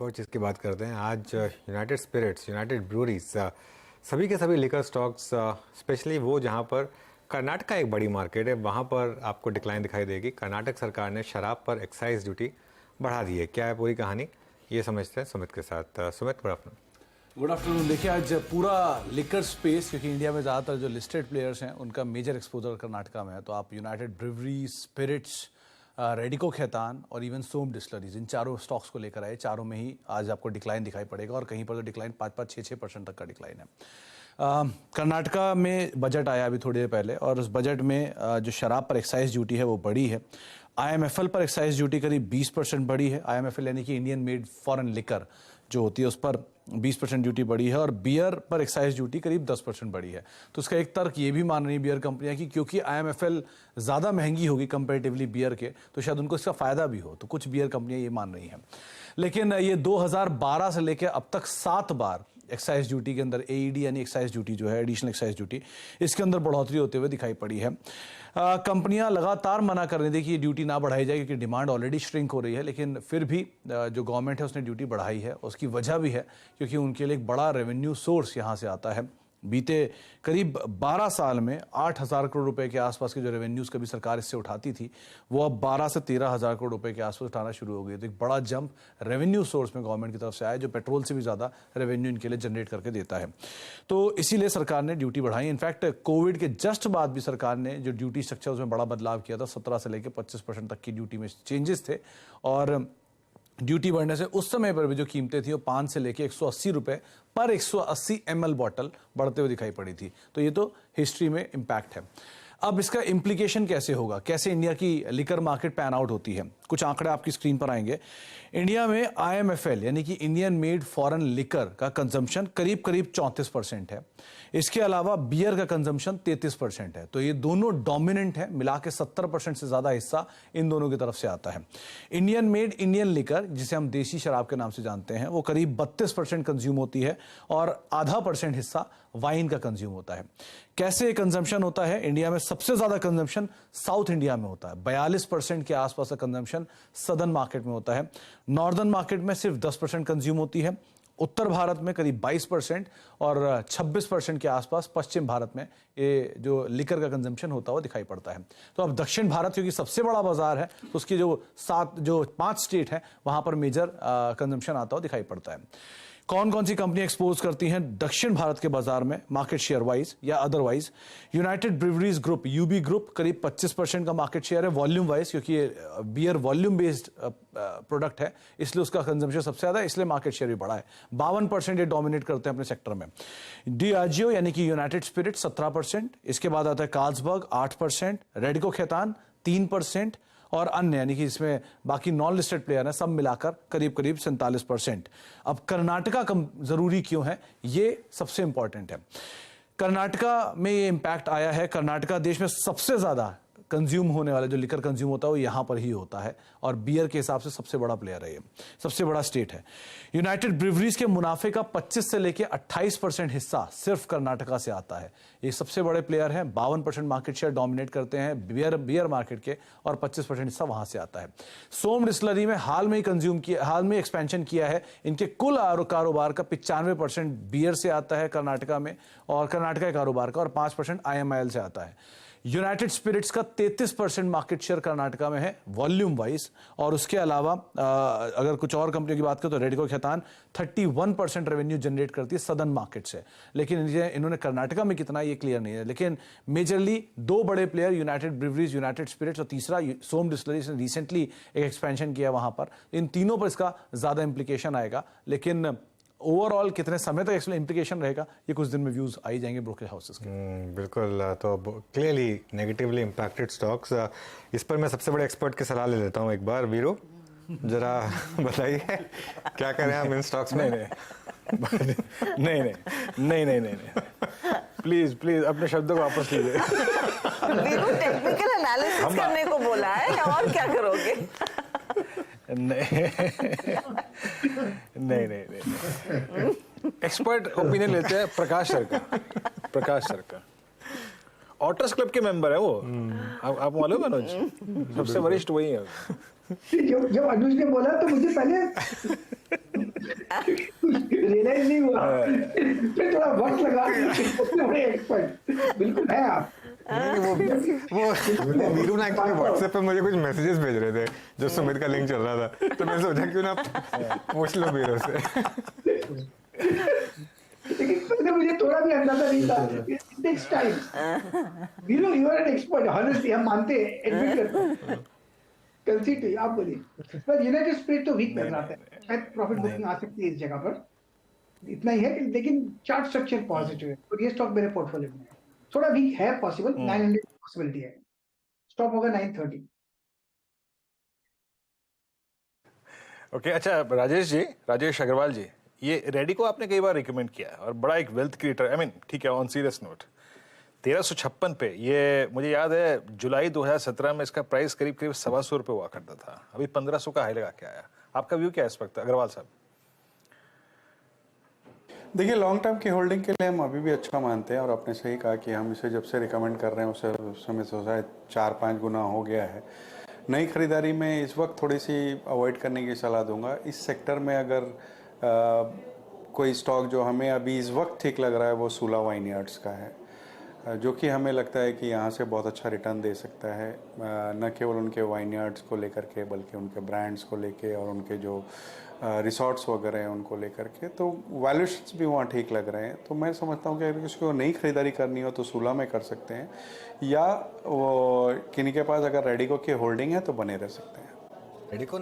और चीज़ की बात करते हैं आज यूनाइटेड स्पिरिट्स, यूनाइटेड ब्रूरीज, सभी के सभी लिकर स्टॉक्स, स्पेशली वो जहां पर कर्नाटका एक बड़ी मार्केट है, वहां पर आपको डिक्लाइन दिखाई देगी। कर्नाटक सरकार ने शराब पर एक्साइज ड्यूटी बढ़ा दी है। क्या है पूरी कहानी, ये समझते हैं सुमित के साथ। Sumit, good afternoon. Good afternoon. देखिए, आज पूरा लिकर स्पेस, क्योंकि इंडिया में ज़्यादातर जो लिस्टेड प्लेयर्स हैं उनका मेजर एक्सपोजर कर्नाटका में है, तो आप यूनाइटेड ब्रिवरीज, स्पिरिट्स, रेडिको खैतान और इवन सोम डिस्लरीज, इन चारों स्टॉक्स को लेकर आए। चारों में ही आज आपको डिक्लाइन दिखाई पड़ेगा और कहीं पर तो डिक्लाइन 5-5, 6-6% तक का डिक्लाइन है। कर्नाटका में बजट आया अभी थोड़ी देर पहले और उस बजट में जो शराब पर एक्साइज ड्यूटी है वो बढ़ी है। IMFL पर एक्साइज ड्यूटी करीब 20% बढ़ी है। IMFL यानी कि इंडियन मेड फॉरेन लिकर जो होती है उस पर 20% ड्यूटी बढ़ी है और बियर पर एक्साइज ड्यूटी करीब 10% बढ़ी है। तो उसका एक तर्क ये भी मान रही है बियर कंपनियां कि क्योंकि IMFL ज़्यादा महंगी होगी कंपैरेटिवली बियर के, तो शायद उनको इसका फ़ायदा भी हो। तो कुछ बियर कंपनियां ये मान रही हैं। लेकिन ये 2012 से लेकर अब तक 7 बार एक्साइज ड्यूटी के अंदर AED यानी एक्साइज ड्यूटी जो है, एडिशनल एक्साइज ड्यूटी, इसके अंदर बढ़ोतरी होते हुए दिखाई पड़ी है। कंपनियां लगातार मना कर रही थी कि ये ड्यूटी ना बढ़ाई जाए क्योंकि डिमांड ऑलरेडी श्रिंक हो रही है, लेकिन फिर भी जो गवर्नमेंट है उसने ड्यूटी बढ़ाई है। उसकी वजह भी है क्योंकि उनके लिए एक बड़ा रेवेन्यू सोर्स यहाँ से आता है। बीते करीब 12 साल में 8,000 करोड़ रुपए के आसपास के जो रेवेन्यूज़ कभी सरकार इससे उठाती थी वो अब 12 से 13,000 करोड़ रुपए के आसपास उठाना शुरू हो गई। तो एक बड़ा जंप रेवेन्यू सोर्स में गवर्नमेंट की तरफ से आया जो पेट्रोल से भी ज़्यादा रेवेन्यू इनके लिए जनरेट करके देता है। तो इसीलिए सरकार ने ड्यूटी बढ़ाई। इनफैक्ट कोविड के जस्ट बाद भी सरकार ने जो ड्यूटी स्ट्रक्चर उसमें बड़ा बदलाव किया था। 17 से लेकर 25% तक की ड्यूटी में चेंजेस थे और ड्यूटी बढ़ने से उस समय पर भी जो कीमतें थी वो 5 से लेके 180 रुपए पर 180 ml बॉटल बढ़ते हुए दिखाई पड़ी थी। तो ये तो हिस्ट्री में इम्पैक्ट है। अब इसका इम्प्लीकेशन कैसे होगा, कैसे इंडिया की लिकर मार्केट पैन आउट होती है, कुछ आंकड़े आपकी स्क्रीन पर आएंगे। इंडिया में IMFL यानी कि इंडियन मेड फॉरेन लिकर का कंजम्पशन करीब करीब 34% है। इसके अलावा बियर का कंजम्पशन 33% है। तो ये दोनों डोमिनेंट है, मिला के 70% से ज्यादा हिस्सा इन दोनों की तरफ से आता है। इंडियन मेड इंडियन लिकर, जिसे हम देसी शराब के नाम से जानते हैं, वो करीब 32% कंज्यूम होती है और आधा % हिस्सा वाइन का कंज्यूम होता है। कैसे कंजम्पशन होता है? इंडिया में सबसे ज्यादा कंजम्पशन साउथ इंडिया में होता है। 42% के आसपास का कंजम्पशन सदर्न मार्केट में होता है। नॉर्दर्न मार्केट में सिर्फ 10% कंज्यूम होती है। उत्तर भारत में करीब 22% और 26% के आसपास पश्चिम भारत में ये जो लिकर का कंजम्पशन होता हुआ दिखाई पड़ता है। तो अब दक्षिण भारत क्योंकि सबसे बड़ा बाजार है तो उसकी जो 5 स्टेट है वहां पर मेजर कंजम्पशन आता हुआ दिखाई पड़ता है। कौन कौन सी कंपनी एक्सपोज करती हैं दक्षिण भारत के बाजार में मार्केट शेयर वाइज या otherwise? United Breweries group, UB group, करीब 25% का मार्केट शेयर है वॉल्यूम वाइज, क्योंकि ये बियर वॉल्यूम बेस्ड प्रोडक्ट है इसलिए उसका कंजम्पशन सबसे ज्यादा है, इसलिए मार्केट शेयर भी बड़ा है। 52% ये डोमिनेट करते हैं अपने सेक्टर में। डियाजियो यानी कि यूनाइटेड स्पिरिट 17%, इसके बाद आता है कार्ल्सबर्ग 8%, रेडिको खैतान 3% और अन्य यानी कि इसमें बाकी नॉन लिस्टेड प्लेयर हैं सब मिलाकर करीब करीब 47%। अब कर्नाटका कम जरूरी क्यों है, ये सबसे इंपॉर्टेंट है। कर्नाटका में ये इंपैक्ट आया है। कर्नाटका देश में सबसे ज्यादा कंज्यूम होने वाला जो लिकर कंज्यूम होता है वो यहां पर ही होता है और बियर के हिसाब से सबसे बड़ा प्लेयर है, ये सबसे बड़ा स्टेट है। यूनाइटेड ब्रिवरीज के मुनाफे का 25 से लेकर 28% हिस्सा सिर्फ कर्नाटका से आता है। ये सबसे बड़े प्लेयर हैं, 52% मार्केट शेयर डोमिनेट करते हैं बियर मार्केट के और 25% हिस्सा वहां से आता है। सोम डिस्लरी में हाल में एक्सपेंशन किया है। इनके कुल कारोबार का 95% बियर से आता है कर्नाटका में और कर्नाटका के कारोबार का, और 5% IMIL से आता है। यूनाइटेड स्पिरिट्स का 33% मार्केट शेयर कर्नाटका में है वॉल्यूम वाइज, और उसके अलावा अगर कुछ और कंपनियों की बात करें तो रेडिको खैतान 31% रेवेन्यू जनरेट करती है सदर्न मार्केट से, लेकिन इन्होंने कर्नाटका में कितना ये क्लियर नहीं है। लेकिन मेजरली 2 बड़े प्लेयर यूनाइटेड ब्रिवरीज, यूनाइटेड स्पिरिट्स और तीसरा सोम डिस्टिलरीज ने रिसेंटली एक एक्सपेंशन किया वहां पर। इन तीनों पर इसका ज्यादा इंप्लीकेशन आएगा, लेकिन ओवरऑल कितने समय तक इसमें इंप्लीकेशन रहेगा ये कुछ दिन में व्यूज आ ही जाएंगे ब्रोकर हाउसेस के। बिल्कुल। तो क्लियरली नेगेटिवली इम्पैक्टेड स्टॉक्स, इस पर मैं सबसे बड़े एक्सपर्ट की सलाह ले लेता हूँ एक बार। वीरू, जरा बताइए क्या करें हम इन स्टॉक्स में? नहीं, प्लीज अपने शब्दों को वापस लीजिए। वीरू टेक्निकल एनालिसिस करने को बोला है और क्या करोगे? नहीं, एक्सपर्ट ओपिनियन लेते हैं प्रकाश सर का। ऑटर्स क्लब के मेंबर है वो। आप मालूम है मनोज, सबसे वरिष्ठ वही है। जब अनुज ने बोला तो मुझे पहले रियलाइज नहीं हुआ, फिर थोड़ा वक्त लगा, बड़े एक्सपर्ट बिल्कुल है आप। वो वीरू ना एक्चुअली व्हाट्सएप पे मुझे कुछ मैसेजेस भेज रहे थे जो सुमित का लिंक चल रहा था, तो मैं सोचा क्यों ना पूछ लो वीरू से। लेकिन पहले मुझे थोड़ा भी अंदाजा नहीं था, it takes time. Veeru you are an expert, honestly हम मानते हैं, एडमिट करते हैं। कंसीड टू आप बोलिए। पर यूनाइटेड स्पिरिट तो वीक नजर आता है, शायद प्रॉफिट बुकिंग आ सकती है इस जगह पर, इतना ही है कि लेकिन चार्ट स्ट्रक्चर पॉजिटिव है, और ये स्टॉक मेरे पोर्टफोलियो में है। थोड़ा वीक है, पॉसिबल 900 पॉसिबिलिटी है, स्टॉप होगा 930। ओके अच्छा राजेश अग्रवाल जी, ये रेडिको आपने कई बार रिकमेंड किया है और बड़ा एक वेल्थ क्रिएटर, आई मीन ठीक है, ऑन सीरियस नोट 1356 पे, ये मुझे याद है जुलाई 2017 में इसका प्राइस करीब करीब 125 रुपये हुआ करता था, अभी 1500 का हाई लगा के आया। आपका व्यू क्या है इस वक्त अग्रवाल साहब? देखिए लॉन्ग टर्म की होल्डिंग के लिए हम अभी भी अच्छा मानते हैं, और आपने सही कहा कि हम इसे जब से रिकमेंड कर रहे हैं उस समय से 4-5 गुना हो गया है। नई खरीदारी में इस वक्त थोड़ी सी अवॉइड करने की सलाह दूंगा। इस सेक्टर में अगर कोई स्टॉक जो हमें अभी इस वक्त ठीक लग रहा है वो सूला वाइनयार्ड्स का है, जो कि हमें लगता है कि यहाँ से बहुत अच्छा रिटर्न दे सकता है, न केवल उनके वाइनयार्ड्स को लेकर के बल्कि उनके ब्रांड्स को लेके और उनके जो रिसॉर्ट्स वगैरह हैं उनको लेकर के, तो वैल्यूएशंस भी वहाँ ठीक लग रहे हैं। तो मैं समझता हूँ कि अगर किसी को नई खरीदारी करनी हो तो सूला में कर सकते हैं, या वो किन्हीं के पास अगर रेडिको की होल्डिंग है तो बने रह सकते हैं। रेडिको